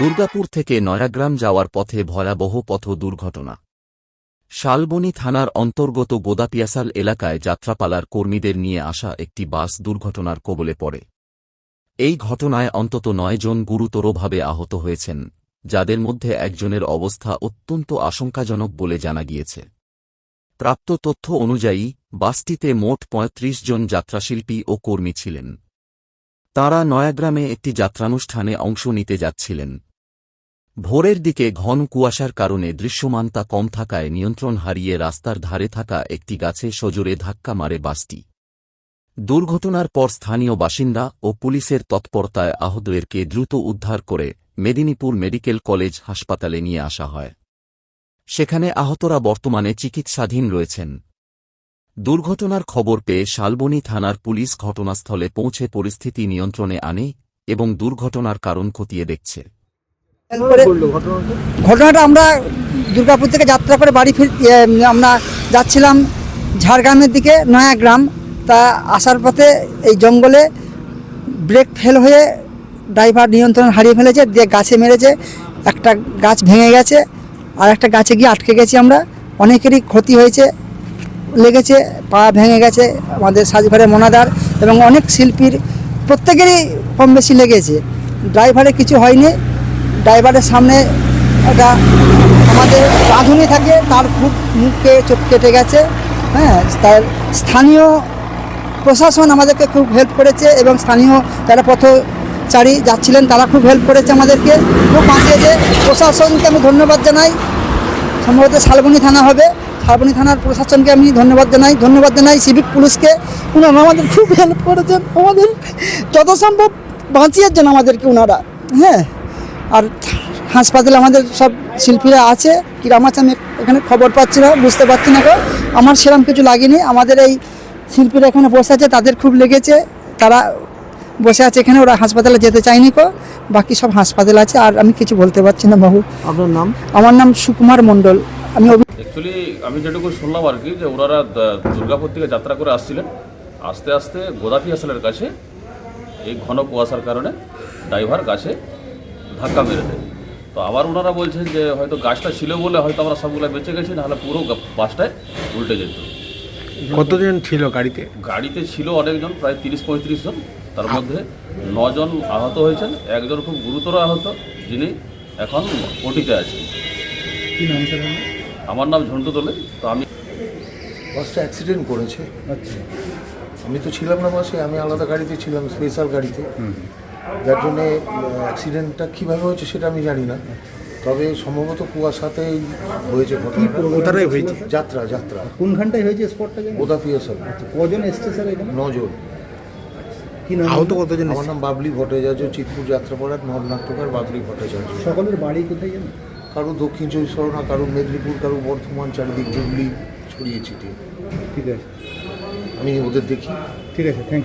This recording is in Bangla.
দুর্গাপুর থেকে নয়াগ্রাম যাওয়ার পথে ভয়াবহ পথ দুর্ঘটনা। শালবনী থানার অন্তর্গত গোদাপিয়াসাল এলাকায় যাত্রাপালার কর্মীদের নিয়ে আসা একটি বাস দুর্ঘটনার কবলে পড়ে। এই ঘটনায় অন্তত ৯ জন গুরুতরভাবে আহত হয়েছেন, যাদের মধ্যে একজনের অবস্থা অত্যন্ত আশঙ্কাজনক বলে জানা গিয়েছে। প্রাপ্ত তথ্য অনুযায়ী বাসটিতে মোট ৩৫ জন যাত্রাশিল্পী ও কর্মী ছিলেন। তাঁরা নয়াগ্রামে একটি যাত্রানুষ্ঠানে অংশ নিতে যাচ্ছিলেন। ভোরের দিকে ঘন কুয়াশার কারণে দৃশ্যমানতা কম থাকায় নিয়ন্ত্রণ হারিয়ে রাস্তার ধারে থাকা একটি গাছে সজোরে ধাক্কা মারে বাসটি। দুর্ঘটনার পর স্থানীয় বাসিন্দা ও পুলিশের তৎপরতায় আহতদেরকে দ্রুত উদ্ধার করে মেদিনীপুর মেডিকেল কলেজ হাসপাতালে নিয়ে আসা হয়। সেখানে আহতরা বর্তমানে চিকিৎসাধীন রয়েছেন। দুর্ঘটনার খবর পেয়ে শালবনী থানার পুলিশ ঘটনাস্থলে পৌঁছে পরিস্থিতি নিয়ন্ত্রণে আনে এবং দুর্ঘটনার কারণ খতিয়ে দেখছে। ঘটনাটা আমরা দুর্গাপুর থেকে যাত্রা করে বাড়ি আমরা যাচ্ছিলাম ঝাড়গ্রামের দিকে নয়াগ্রাম। তা আসার পথে এই জঙ্গলে ব্রেক ফেল হয়ে ড্রাইভার নিয়ন্ত্রণ হারিয়ে ফেলেছে, দিয়ে গাছে মেরেছে। একটা গাছ ভেঙে গেছে, আর একটা গাছে গিয়ে আটকে গেছি আমরা। অনেকেরই ক্ষতি হয়েছে, লেগেছে, পা ভেঙে গেছে আমাদের সাজঘরের মোনাদার এবং অনেক শিল্পীর প্রত্যেকেরই কম বেশি লেগেছে। ড্রাইভারের কিছু হয়নি। ড্রাইভারের সামনে একটা আমাদের রাঁধুনি থাকে, তার খুব মুখে চোখ কেটে গেছে। হ্যাঁ, তার স্থানীয় প্রশাসন আমাদেরকে খুব হেল্প করেছে এবং স্থানীয় যারা পথচারী যাচ্ছিলেন তারা খুব হেল্প করেছে, আমাদেরকে খুব বাঁচিয়েছে। প্রশাসনকে আমি ধন্যবাদ জানাই। সম্ভবত শালবনী থানা হবে, শালবনী থানার প্রশাসনকে আমি ধন্যবাদ জানাই সিভিক পুলিশকে। ওনারা আমাদের খুব হেল্প করেছেন, আমাদের যত সম্ভব বাঁচিয়েছেন আমাদেরকে ওনারা। হ্যাঁ, আর হাসপাতালে আমাদের সব শিল্পীরা আছে। কিরম আছে আমি এখানে খবর পাচ্ছি না, বুঝতে পারছি না। আমার সেরকম কিছু লাগেনি। আমাদের এই শিল্পীরা এখানে বসে আছে, তাদের খুব লেগেছে, তারা বসে আছে এখানে। ওরা হাসপাতালে যেতে চায়নি বাকি সব হাসপাতালে আছে। আর আমি কিছু বলতে পারছি না বাবু। আপনার নাম? আমার নাম সুকুমার মণ্ডল। অ্যাকচুয়ালি আমি যেটুকু শুনলাম আর কি, যে ওনারা দুর্গাপুর থেকে যাত্রা করে আসছিলেন। আস্তে আস্তে গোদাপিয়াসালের কাছে এই ঘন কুয়াশার কারণে ড্রাইভার গাছে ধাক্কা মেরে দেয়। তো আবার ওনারা বলছেন যে হয়তো গাছটা ছিল বলে হয়তো আমরা সবগুলো বেঁচে গেছি, নাহলে পুরো বাসটায় উল্টে যেত। কতজন ছিল গাড়িতে? গাড়িতে ছিল অনেকজন, প্রায় 30-35 জন। তার মধ্যে 9 জন আহত হয়েছেন, একজন খুব গুরুতর আহত, যিনি এখন ওটিতে আছেন। কি নাম স্যার? আমার নাম ঝন্টু দোলে। তো আমি বাসটা অ্যাক্সিডেন্ট করেছে। আচ্ছা, আমি তো ছিলাম না বাসে, আমি আলাদা গাড়িতে ছিলাম, স্পেশাল গাড়িতে। যার জন্যে অ্যাক্সিডেন্টটা কীভাবে হয়েছে সেটা আমি জানি না, তবে সম্ভবত কুয়াশাতেই হয়েছে। কোথায় হয়েছে? যাত্রা। কোনখানটায় হয়েছে স্পটটা? গোদাপিয়াসাল। কজন এসছে স্যার এখানে? 9 জন। কি নাম? আহত কতজন? আমার নাম বাবলি ভট্টাচার্য, চিতপুর যাত্রাপাড়ার নটনাট্যকার বাবলি ভট্টাচার্য। সকলের বাড়ি কোথায় জানেন? কারো দক্ষিণ 24 পরগনা, কারো মেদিনীপুর, কারো বর্ধমান, চারিদিক হুগলি ছড়িয়ে ছিটিয়ে। ঠিক আছে, আমি ওদের দেখি। ঠিক আছে, থ্যাংক ইউ।